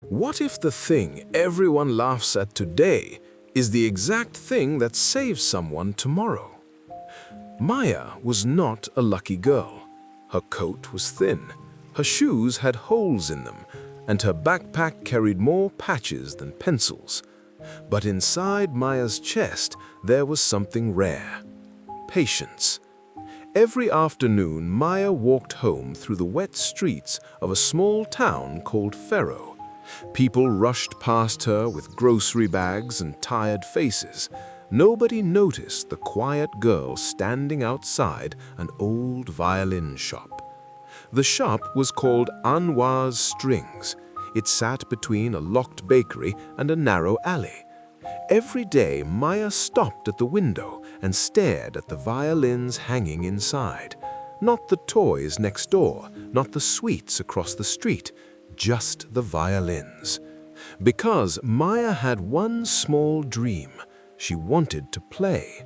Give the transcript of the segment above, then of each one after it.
What if the thing everyone laughs at today is the exact thing that saves someone tomorrow? Maya was not a lucky girl. Her coat was thin, her shoes had holes in them, and her backpack carried more patches than pencils. But inside Maya's chest, there was something rare: patience. Every afternoon, Maya walked home through the wet streets of a small town called Ferro. People rushed past her with grocery bags and tired faces. Nobody noticed the quiet girl standing outside an old violin shop. The shop was called Anwar's Strings. It sat between a locked bakery and a narrow alley. Every day, Maya stopped at the window and stared at the violins hanging inside. Not the toys next door, not the sweets across the street, just the violins. Because Maya had one small dream: she wanted to play.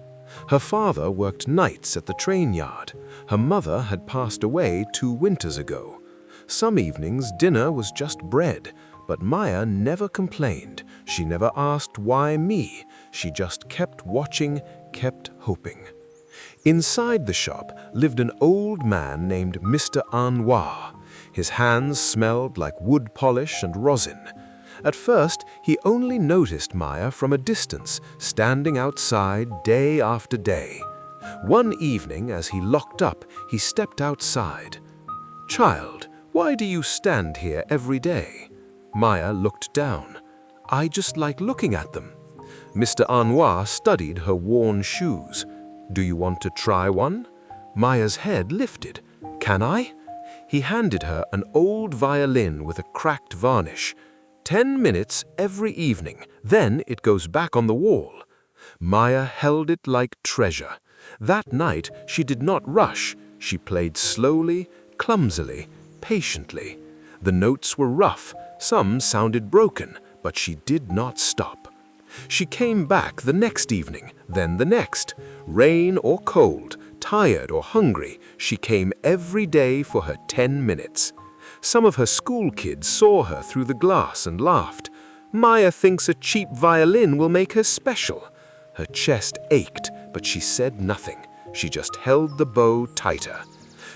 Her father worked nights at the train yard. Her mother had passed away 2 winters ago. Some evenings, dinner was just bread, but Maya never complained. She never asked, "Why me?" She just kept watching, kept hoping. Inside the shop lived an old man named Mr. Anwar. His hands smelled like wood polish and rosin. At first, he only noticed Maya from a distance, standing outside day after day. One evening, as he locked up, he stepped outside. "Child, why do you stand here every day?" Maya looked down. "I just like looking at them." Mr. Anwar studied her worn shoes. "Do you want to try one?" Maya's head lifted. "Can I?" He handed her an old violin with a cracked varnish. 10 minutes every evening, then it goes back on the wall. Maya held it like treasure. That night, she did not rush. She played slowly, clumsily, patiently. The notes were rough, some sounded broken, but she did not stop. She came back the next evening, then the next. Rain or cold, tired or hungry, she came every day for her 10 minutes. Some of her school kids saw her through the glass and laughed. "Maya thinks a cheap violin will make her special." Her chest ached, but she said nothing. She just held the bow tighter.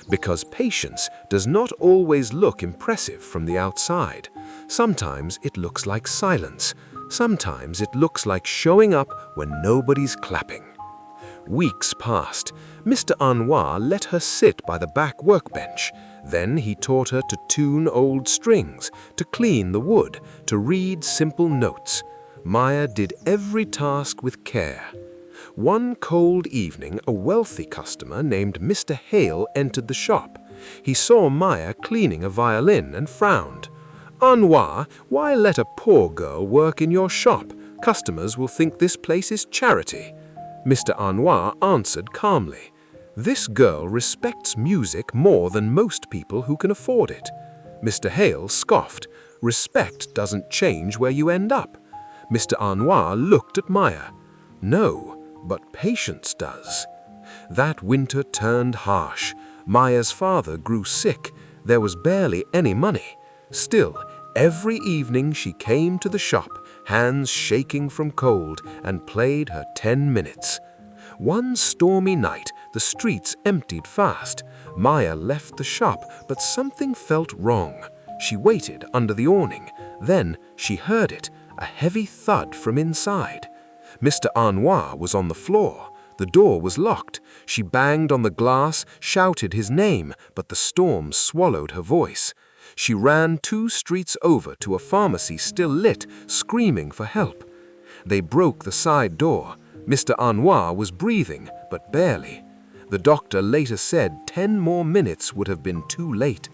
Because patience does not always look impressive from the outside. Sometimes it looks like silence. Sometimes it looks like showing up when nobody's clapping. Weeks passed. Mr. Anwar let her sit by the back workbench. Then he taught her to tune old strings, to clean the wood, to read simple notes. Maya did every task with care. One cold evening, a wealthy customer named Mr. Hale entered the shop. He saw Maya cleaning a violin and frowned. "Anwar, why let a poor girl work in your shop? Customers will think this place is charity." Mr. Anwar answered calmly, "This girl respects music more than most people who can afford it." Mr. Hale scoffed, "Respect doesn't change where you end up." Mr. Anwar looked at Maya. "No, but patience does." That winter turned harsh. Maya's father grew sick. There was barely any money. Still, every evening she came to the shop, hands shaking from cold, and played her 10 minutes. One stormy night, the streets emptied fast. Maya left the shop, but something felt wrong. She waited under the awning. Then she heard it, a heavy thud from inside. Mr. Anwar was on the floor. The door was locked. She banged on the glass, shouted his name, but the storm swallowed her voice. She ran 2 streets over to a pharmacy still lit, screaming for help. They broke the side door. Mr. Anwar was breathing, but barely. The doctor later said 10 more minutes would have been too late.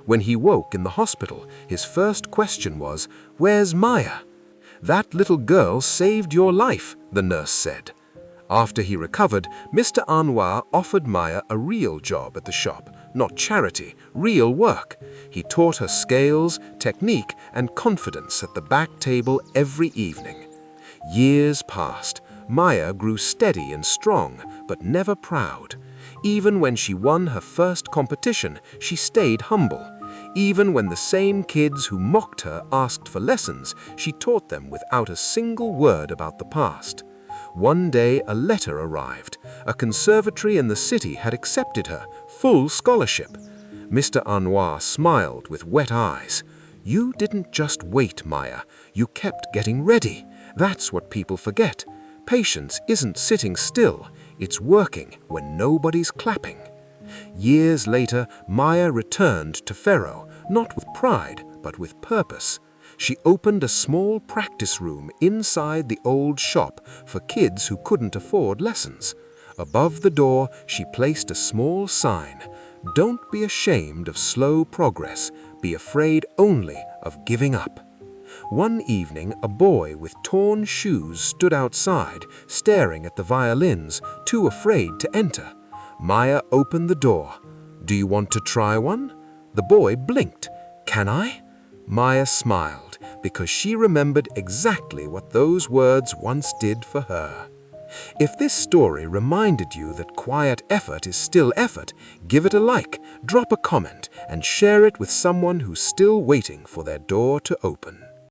When he woke in the hospital, his first question was, "Where's Maya?" "That little girl saved your life," the nurse said. After he recovered, Mr. Anwar offered Maya a real job at the shop, not charity, real work. He taught her scales, technique, and confidence at the back table every evening. Years passed. Maya grew steady and strong, but never proud. Even when she won her first competition, she stayed humble. Even when the same kids who mocked her asked for lessons, she taught them without a single word about the past. One day a letter arrived. A conservatory in the city had accepted her, full scholarship. Mr. Anwar smiled with wet eyes. You didn't just wait, Maya. You kept getting ready. That's what people forget. Patience isn't sitting still. It's working when nobody's clapping. Years later, Maya returned to Pharaoh, not with pride, but with purpose. She opened a small practice room inside the old shop for kids who couldn't afford lessons. Above the door, she placed a small sign. Don't be ashamed of slow progress. Be afraid only of giving up. One evening, a boy with torn shoes stood outside, staring at the violins, too afraid to enter. Maya opened the door. Do you want to try one? The boy blinked. Can I? Maya smiled because she remembered exactly what those words once did for her. If this story reminded you that quiet effort is still effort, give it a like, drop a comment, and share it with someone who's still waiting for their door to open.